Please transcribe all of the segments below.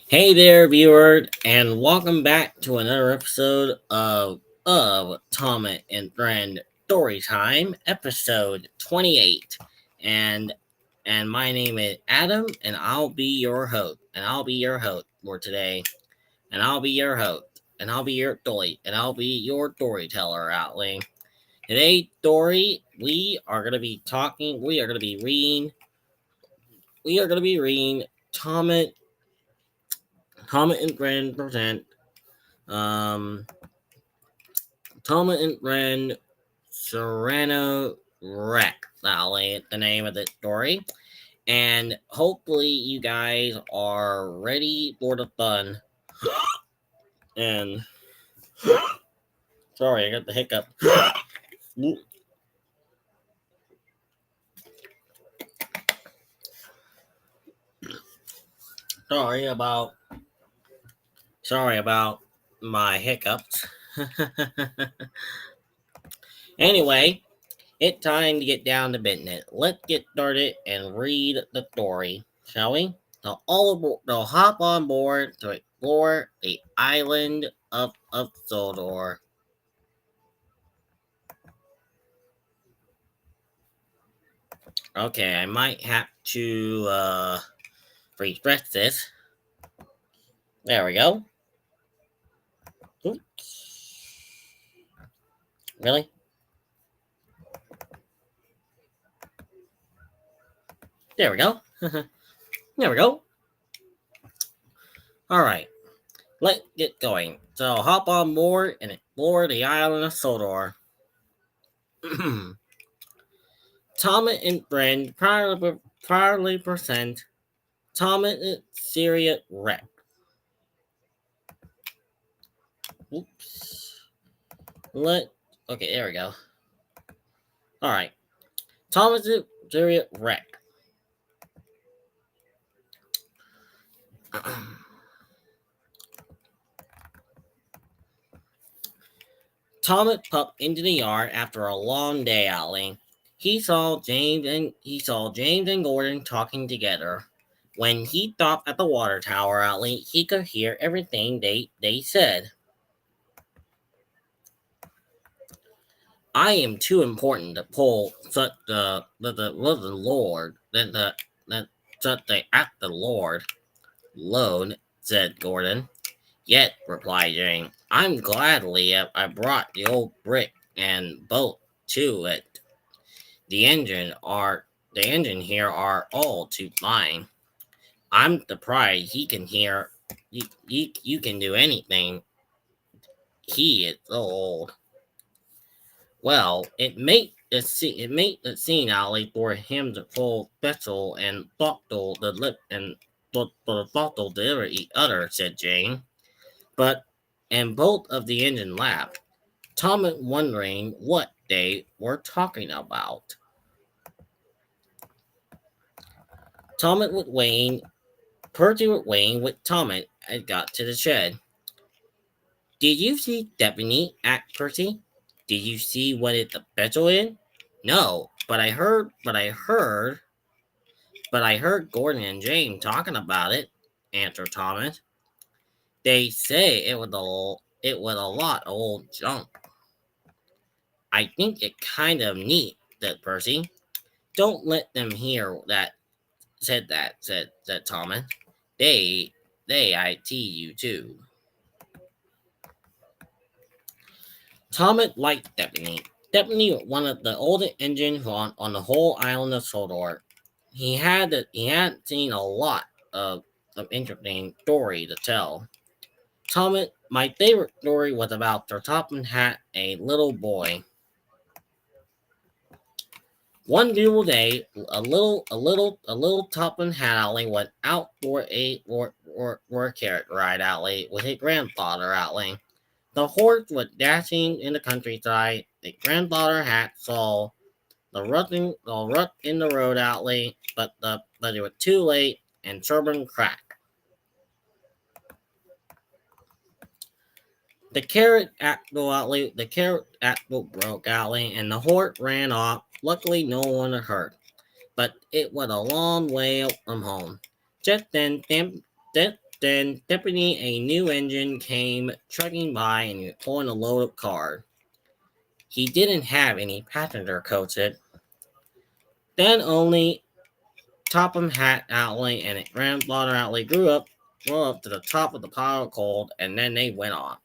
Hey there, viewer, and welcome back to another episode of Tom and Friend Storytime, episode 28. And and my name is Adam, and I'll be your host. And I'll be your host for today. And I'll be your host. And I'll be your story. And I'll be your storyteller, Outling. Today's story, we are gonna be talking. We are gonna be reading Tom and Friend present Um, Toma and Ren Serrano Wreck. That'll be the name of the story. And hopefully you guys are ready for the fun. And sorry, I got the hiccup. sorry about sorry about my hiccups. Anyway, it's time to get down to business. Let's get started and read the story, shall we? They'll hop on board to explore the island of Sodor. Okay, I might have to refresh this. There we go. Oops. Really? There we go. there we go. Alright, let's get going. So hop on board and explore the island of Sodor. Thomas and Friend proudly present Thomas and Syria Wreck. Oops. Okay, there we go. Alright. Thomas and Syria Wreck. Thomas popped into the yard after a long day outing. He saw James and Gordon talking together. When he stopped at the water tower outlet, he could hear everything they said. I am too important to pull such the Lord that such the act the Lord alone, said Gordon. Yet, replied Jane, I'm gladly I brought the old brick and boat to it. The engine here are all too fine. I'm surprised he can hear you can do anything. He is so old. Well, it made the scene alley for him to pull special and thoughtful the lip and the thoughtful to each other, said Jane. But and both of the engine laughed. Thomas wondering what they were talking about. Thomas with Wayne, Percy with Wayne with Thomas had got to the shed. Did you see Stephanie? Asked Percy. Did you see what it's special in? No, but I heard Gordon and James talking about it, answered Thomas. They say it was a lot of old junk. I think it kind of neat, said Percy. Don't let them hear said Thomas. They I tease you too. Thomas liked Stephanie. Stephanie was one of the oldest engines on the whole island of Sodor. He had seen a lot of interesting story to tell. Thomas, my favorite story was about Sir Topham Hatt, a little boy. One beautiful day, a little Topham Hatt alley went out for a carrot ride alley with his grandfather alley. The horse was dashing in the countryside. The grandfather Hat saw the rut in the road alley, but it was too late, and turbine cracked. The carrot apple broke alley, and the horse ran off. Luckily, no one was hurt, but it was a long way from home. Just then, then Deputy, a new engine came trucking by and he was pulling a loaded car. He didn't have any passenger coaches. Then only Topham Hat Alley and Grandfather Alley grew up to the top of the pile of coal, and then they went on.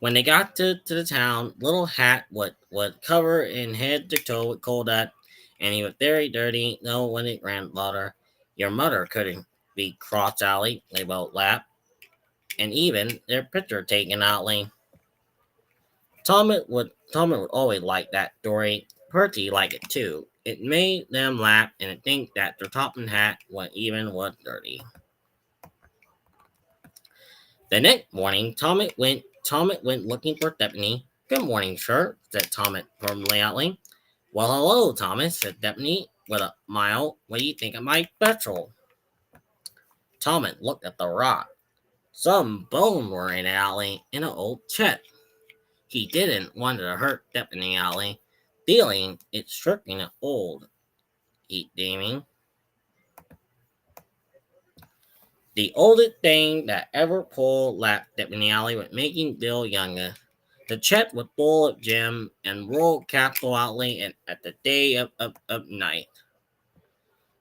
When they got to the town, Little Hat would cover in head to toe with coal dust, and he was very dirty. No one his grandfather. Your mother couldn't be cross alley, they both laughed, and even their picture taken outly. Thomas would always like that story. Percy liked it too. It made them laugh and think that their top and hat was dirty. The next morning, Thomas went looking for Stephanie. Good morning, sir, said Thomas politely. Well, hello, Thomas, said Stephanie with a smile. What do you think of my special? Thomas looked at the rock. Some bone were in the alley in an old chest. He didn't want to hurt Stephanie alley, feeling it's stripping it old. He deeming. The oldest thing that ever pulled laughed Stephanie alley was making Bill younger. The chest was full of gem and rolled capsule outlay and at the day of night.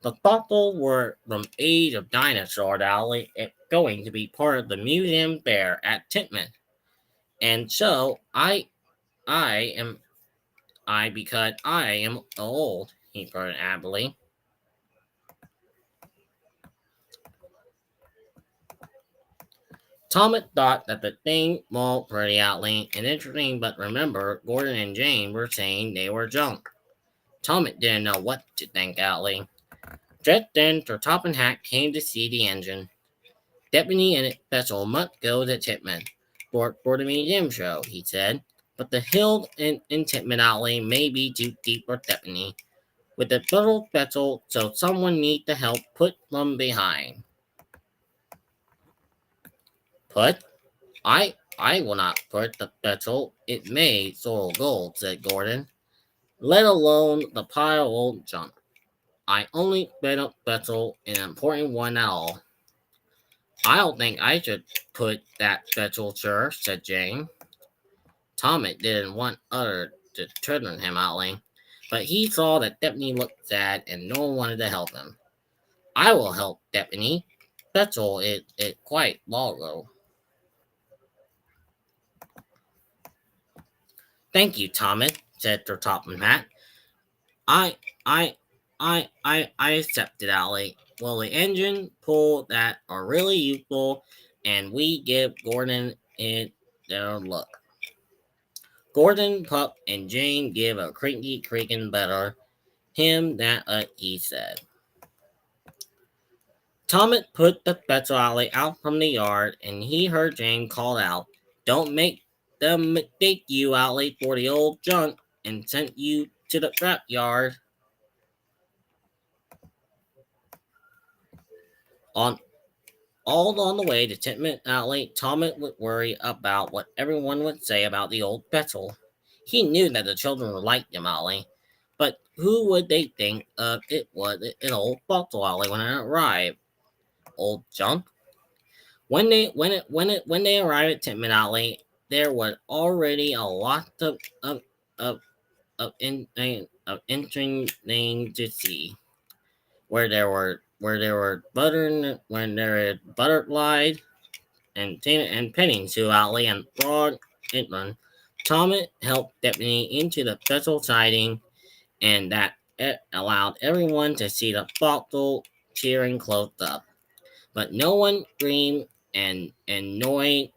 The fossils were from age of dinosaur alley. It's going to be part of the museum fair at Titman. And so I am I because I am old, he put happily. Thomas thought that the thing was pretty outly and interesting, but remember, Gordon and Jane were saying they were junk. Thomas didn't know what to think outly. Just then, Sir Topham Hatt came to see the engine. Deputy and its special must go to Titman for the museum show, he said. But the hill in Titman Alley may be too deep for Deputy. With the little special, so someone needs to help put them behind. Put? I will not put the special. It may soil gold, said Gordon. Let alone the pile of old junk. I only bet a special, an important one at all. I don't think I should put that special, sir, said Jane. Thomas didn't want others to threaten him outly, but he saw that Stephanie looked sad and no one wanted to help him. I will help Stephanie. Special is quite logo. Thank you, Thomas, said Sir Topham Hatt. I I I accepted, Allie. Well, the engine pull that are really useful, and we give Gordon it their look. Gordon, Pup, and Jane give a crinky creaking better. Him that he said. Thomas put the petrol alley out from the yard, and he heard Jane call out, "Don't make them mistake you, Alley, for the old junk, and sent you to the scrap yard." On All on the way to Titman Alley, Thomas would worry about what everyone would say about the old petrol. He knew that the children would like him, Alley, but who would they think of it was an old bottle alley when it arrived? Old junk? When they arrived at Titman Alley, there was already a lot of of interesting things to see. Where there were butterflies and pennies to Alley and Broad Inland. Thomas helped Deputy into the special siding, and that it allowed everyone to see the thoughtful cheering close up. But no one screamed and annoyed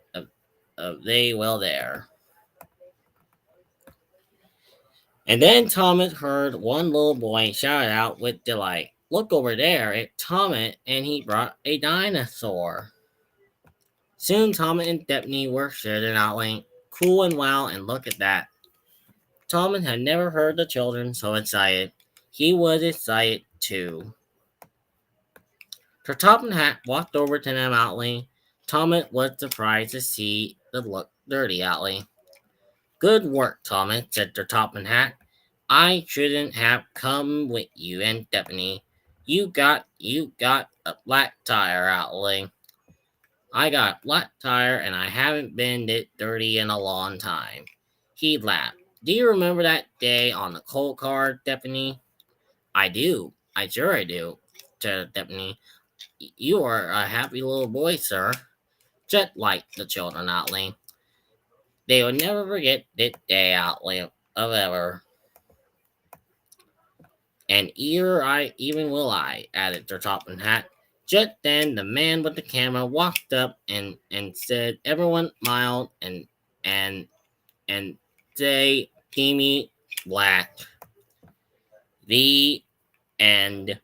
of they well there. And then Thomas heard one little boy shout out with delight. Look over there, it's Thomas, and he brought a dinosaur. Soon Thomas and Stepney were sitting out late, cool and well, and look at that. Thomas had never heard the children so excited. He was excited too. Sir Topham Hatt walked over to them outly. Thomas was surprised to see the look dirty outly. Good work, Thomas, said Sir Topham Hatt. I shouldn't have come with you and Stephanie. You got a black tire, Outling. I got a black tire and I haven't been it dirty in a long time. He laughed. Do you remember that day on the coal car, Deputy? I do. I do, said Deputy. You are a happy little boy, sir. Just like the children, Outling. They will never forget this day, Outling, of ever. And even will I, added their topping hat. Just then the man with the camera walked up and said everyone smiled and say Timmy Black. The end.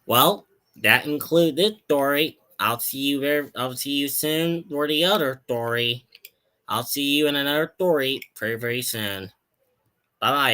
Well, that includes this story. I'll see you soon for the other story. I'll see you in another story very, very soon. Bye bye.